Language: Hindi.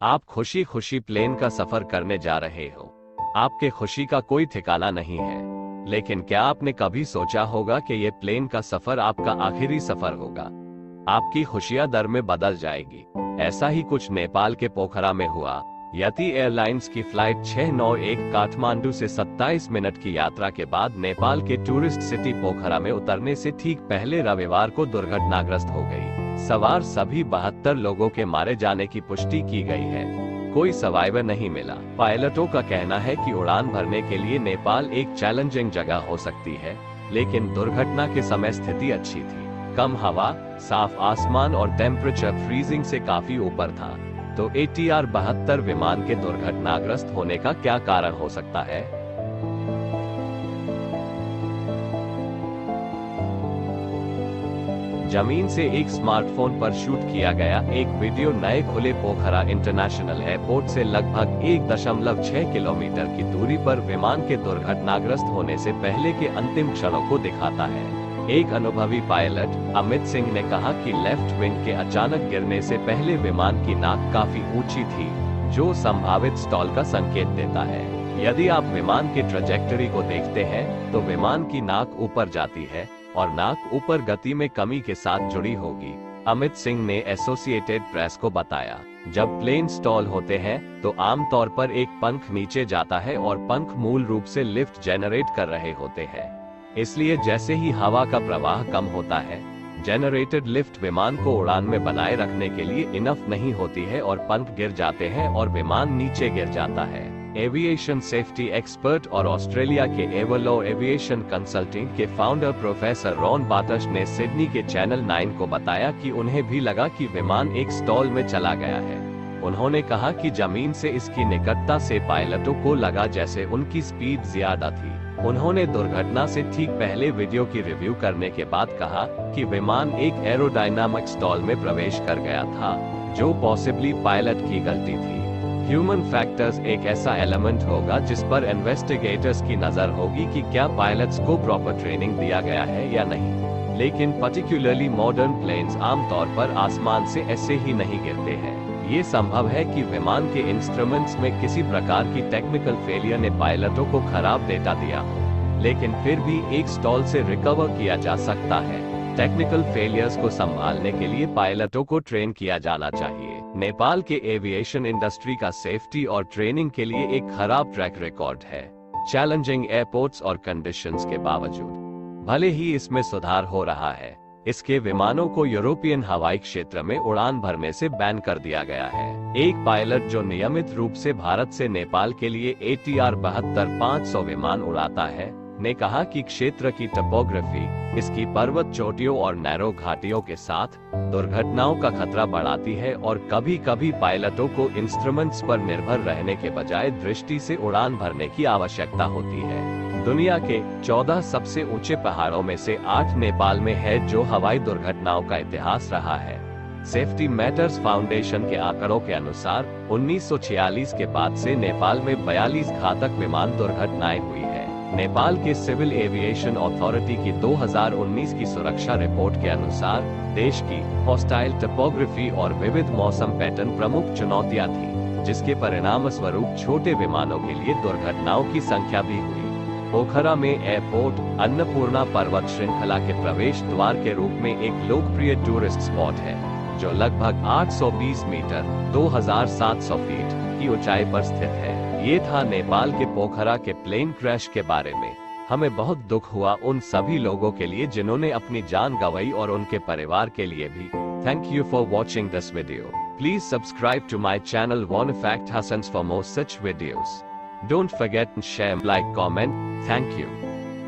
आप खुशी खुशी प्लेन का सफर करने जा रहे हो। आपके खुशी का कोई ठिकाना नहीं है। लेकिन क्या आपने कभी सोचा होगा कि ये प्लेन का सफर आपका आखिरी सफर होगा? आपकी खुशियां दर में बदल जाएगी। ऐसा ही कुछ नेपाल के पोखरा में हुआ। यति एयरलाइंस की फ्लाइट 691 काठमांडू से 27 मिनट की यात्रा के बाद नेपाल के टूरिस्ट सिटी पोखरा में उतरने से ठीक पहले रविवार को दुर्घटनाग्रस्त हो गई। सवार सभी 72 लोगों के मारे जाने की पुष्टि की गई है। कोई सर्वाइवर नहीं मिला। पायलटों का कहना है कि उड़ान भरने के लिए नेपाल एक चैलेंजिंग जगह हो सकती है, लेकिन दुर्घटना के समय स्थिति अच्छी थी। कम हवा, साफ आसमान और टेम्परेचर फ्रीजिंग से काफी ऊपर था। तो ATR 72 विमान के दुर्घटनाग्रस्त होने का क्या कारण हो सकता है? जमीन से एक स्मार्टफोन पर शूट किया गया एक वीडियो नए खुले पोखरा इंटरनेशनल एयरपोर्ट से लगभग 1.6 किलोमीटर की दूरी पर विमान के दुर्घटनाग्रस्त होने से पहले के अंतिम क्षणों को दिखाता है। एक अनुभवी पायलट अमित सिंह ने कहा कि लेफ्ट विंग के अचानक गिरने से पहले विमान की नाक काफी ऊंची थी, जो संभावित स्टॉल का संकेत देता है। यदि आप विमान की ट्रैजेक्टरी को देखते हैं, तो विमान की नाक ऊपर जाती है और नाक ऊपर गति में कमी के साथ जुड़ी होगी, अमित सिंह ने एसोसिएटेड प्रेस को बताया। जब प्लेन स्टॉल होते हैं, तो आमतौर पर एक पंख नीचे जाता है और पंख मूल रूप से लिफ्ट जनरेट कर रहे होते हैं। इसलिए जैसे ही हवा का प्रवाह कम होता है, जनरेटेड लिफ्ट विमान को उड़ान में बनाए रखने के लिए इनफ नहीं होती है और पंख गिर जाते हैं और विमान नीचे गिर जाता है। एविएशन सेफ्टी एक्सपर्ट और ऑस्ट्रेलिया के एवरलो एविएशन कंसल्टिंग के फाउंडर प्रोफेसर रॉन बाटश ने सिडनी के चैनल 9 को बताया कि उन्हें भी लगा कि विमान एक स्टॉल में चला गया है। उन्होंने कहा कि जमीन से इसकी निकटता से पायलटों को लगा जैसे उनकी स्पीड ज्यादा थी। उन्होंने दुर्घटना से ठीक पहले वीडियो की रिव्यू करने के बाद कहा कि विमान एक एरोडायनामिक स्टॉल में प्रवेश कर गया था, जो पॉसिबली पायलट की गलती थी। ह्यूमन फैक्टर्स एक ऐसा एलिमेंट होगा जिस पर इन्वेस्टिगेटर्स की नजर होगी कि क्या पायलट्स को प्रॉपर ट्रेनिंग दिया गया है या नहीं। लेकिन पर्टिकुलरली मॉडर्न प्लेन्स आमतौर पर आसमान से ऐसे ही नहीं गिरते हैं। ये संभव है कि विमान के इंस्ट्रूमेंट्स में किसी प्रकार की टेक्निकल फेलियर ने पायलटों को खराब डेटा दिया हो, लेकिन फिर भी एक स्टॉल से रिकवर किया जा सकता है। टेक्निकल फेलियर्स को संभालने के लिए पायलटों को ट्रेन किया जाना चाहिए। नेपाल के एविएशन इंडस्ट्री का सेफ्टी और ट्रेनिंग के लिए एक खराब ट्रैक रिकॉर्ड है। चैलेंजिंग एयरपोर्ट्स और कंडीशंस के बावजूद भले ही इसमें सुधार हो रहा है, इसके विमानों को यूरोपियन हवाई क्षेत्र में उड़ान भरने से बैन कर दिया गया है। एक पायलट जो नियमित रूप से भारत से नेपाल के लिए ATR 72-500 विमान उड़ाता है, ने कहा कि क्षेत्र की टपोग्राफी, इसकी पर्वत चोटियों और नैरो घाटियों के साथ दुर्घटनाओं का खतरा बढ़ाती है और कभी कभी पायलटों को इंस्ट्रूमेंट्स पर निर्भर रहने के बजाय दृष्टि से उड़ान भरने की आवश्यकता होती है। दुनिया के 14 सबसे ऊंचे पहाड़ों में से 8 नेपाल में है, जो हवाई दुर्घटनाओं का इतिहास रहा है। सेफ्टी मैटर्स फाउंडेशन के आंकड़ों के अनुसार 1946 के बाद से नेपाल में 42 घातक विमान दुर्घटनाएं हुई है। नेपाल के सिविल एविएशन अथॉरिटी की 2019 की सुरक्षा रिपोर्ट के अनुसार देश की हॉस्टाइल टपोग्राफी और विविध मौसम पैटर्न प्रमुख चुनौतियां थी, जिसके परिणाम स्वरूप छोटे विमानों के लिए दुर्घटनाओं की संख्या भी हुई। पोखरा में एयरपोर्ट अन्नपूर्णा पर्वत श्रृंखला के प्रवेश द्वार के रूप में एक लोकप्रिय टूरिस्ट स्पॉट है, जो लगभग 820 मीटर 2700 फीट की ऊंचाई पर स्थित है। ये था नेपाल के पोखरा के प्लेन क्रैश के बारे में। हमें बहुत दुख हुआ उन सभी लोगों के लिए जिन्होंने अपनी जान गंवाई और उनके परिवार के लिए भी। Thank you for watching this video. Please subscribe to my channel one fact Hasan's for more such videos. Don't forget to share, like, comment. Thank you.